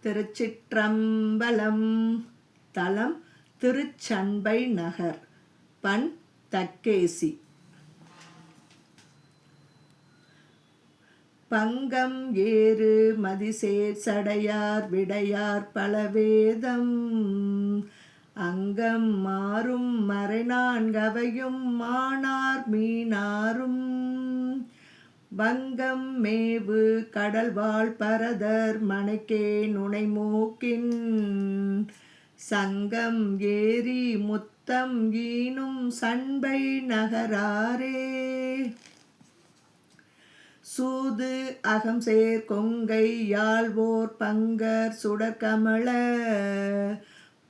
திருச்சிற்றம்பலம். தலம் திருச்சண்பை நகர். பண் தக்கேசி. பங்கம் ஏறு மதிசேர் சடையார் விடையார் பலவேதம் அங்கம் மாறும் மறைநான்கவையும் மானார் மீனாரும் வங்கம் மேவு கடல்வாழ் பரதர் மனைக்கே நுனைமூக்கின் சங்கம் ஏரி முத்தம் ஈனும் சண்பை நகராரே. சூது அகம்சேர் கொங்கை யாழ்வோர் பங்கர் சுடர்கமல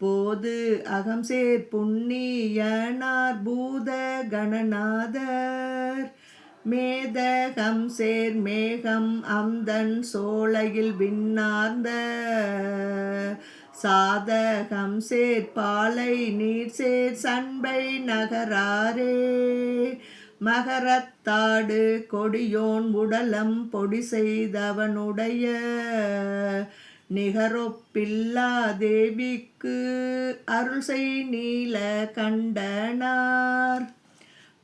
போது அகம்சேர் புண்ணியனார் பூத கணநாதர் மேதகம் சேர் மேகம் அந்தன் சோலையில் விண்ணார்ந்த சாதகம் சேர் பாலை நீர் சேர் சண்பை நகராரே. மகரத்தாடு கொடியோன் உடலம் பொடி செய்தவனுடைய நிகரொப்பில்லா தேவிக்கு அருள் செய் நீல கண்டனார்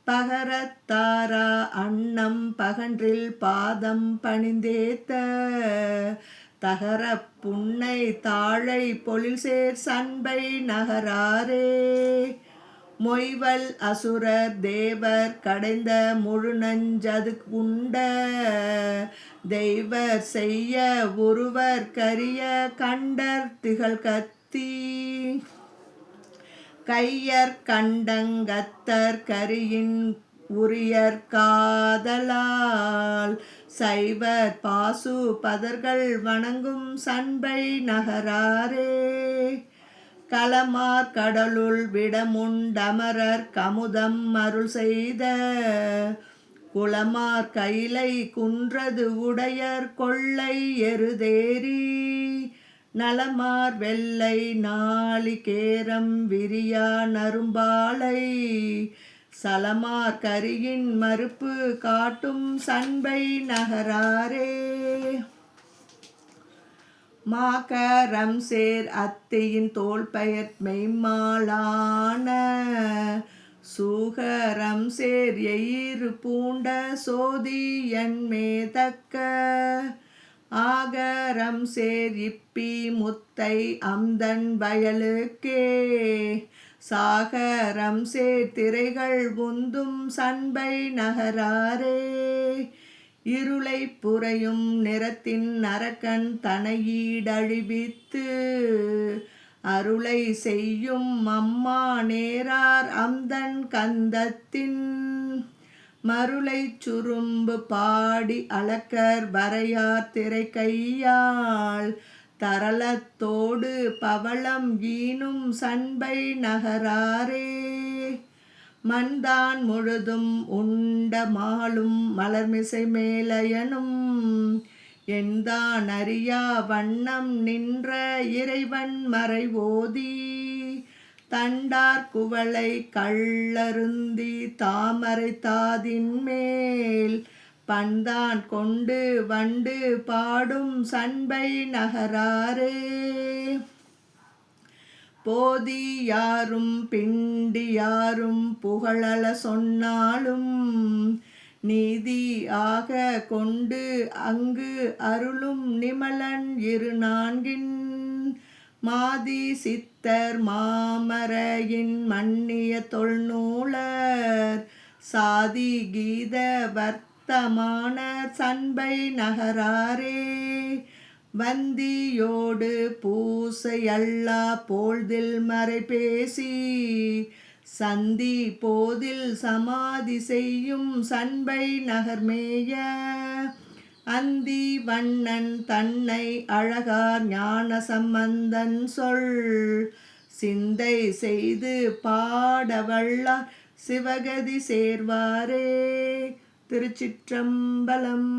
பகரத்தாரா அன்னம் பகன்றில் பாதம் பணிந்தேத்த தகர புன்னை தாழை பொழில் சேர் சண்பை நகராரே. மொய்வல் அசுரர் தேவர் கடைந்த முழுநஞ்சது உண்ட தெய்வர் செய்ய ஒருவர் கரிய கண்டர் திகழ் கத்தி கையர் கண்டங்கத்தர் கரியின் உரியர் காதலால் சைவர் பாசு பதர்கள் வணங்கும் சண்பை நகராரே. களமார் கடலுள் விடமுண்டமரர் கமுதம் அருள் செய்த குளமார் கைலை குன்றது உடையர் கொள்ளை எருதேரி நலமார் வெள்ளை நாளிகேரம் விரியா நரும்பாலை சலமார் கரியின் மறுப்பு காட்டும் சண்பை நகராரே. மாகரம் சேர் அத்தையின் தோல் பெயர் மெய்மாளான சூகரம் சேர் எயிறு பூண்ட சோதி என்மேதக்க ஆகரம் சேர் இப்பி முத்தை அம்தன் வயலுக்கே சாகரம் சேர் திரைகள் உந்தும் சண்பை நகராரே. இருளை புரையும் நிறத்தின் அரக்கன் தனையீடழிவித்து அருளை செய்யும் அம்மா நேரார் அம்தன் கந்தத்தின் மருளை சுரும்பு பாடி அளக்கர் வரையார் திரை கையாள் தரளத்தோடு பவளம் ஈனும் சண்பை நகராரே. மண்தான் முழுதும் உண்ட மாலும் மலர்மிசை மேலயனும் எந்தான் அறியா வண்ணம் நின்ற இறைவன் மறைவோதி தண்டார் குவளை கள்ளருந்தி தாமரை தாதின் மேல் பண்தான் கொண்டு வண்டு பாடும் சண்பை நகராரே. போதி யாரும் பிண்டி யாரும் புகழல சொன்னாலும் நீதி ஆக கொண்டு அங்கு அருளும் நிமலன் இரு நான்கின் மாதி சித்தர் மாமரையின் மன்னிய தொல்நூலர் சாதி கீத வர்த்தமான சண்பை நகராரே. வந்தியோடு பூசையல்லா போழ்தில் மறை பேசி சந்தி போதில் சமாதி செய்யும் சண்பை நகர்மேய அந்தி வண்ணன் தன்னை அழகார் ஞான சம்பந்தன் சொல் சிந்தை செய்து பாடவல்லார் சிவகதி சேர்வாரே. திருச்சிற்றம்பலம்.